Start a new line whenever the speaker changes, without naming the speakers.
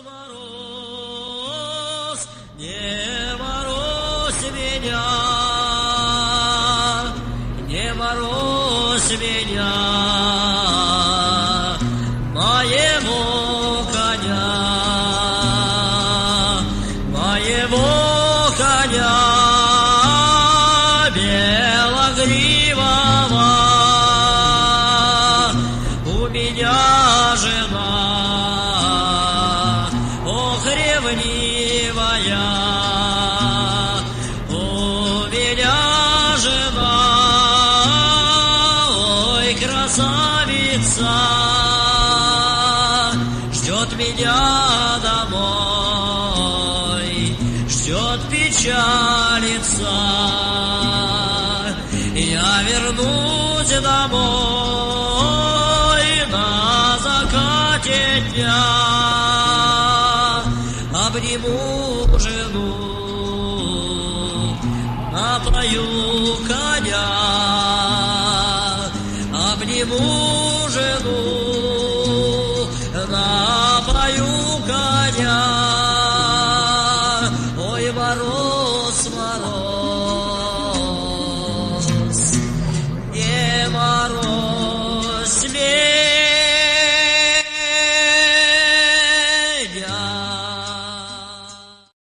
Мороз, не морозь меня, не морозь меня, моего коня белогривого. У меня жена, ох, ревнивая, у меня жена, ой, красавица, ждет меня домой, ждет, печалится. Я вернусь домой на закате дня, обниму жену, напою коня.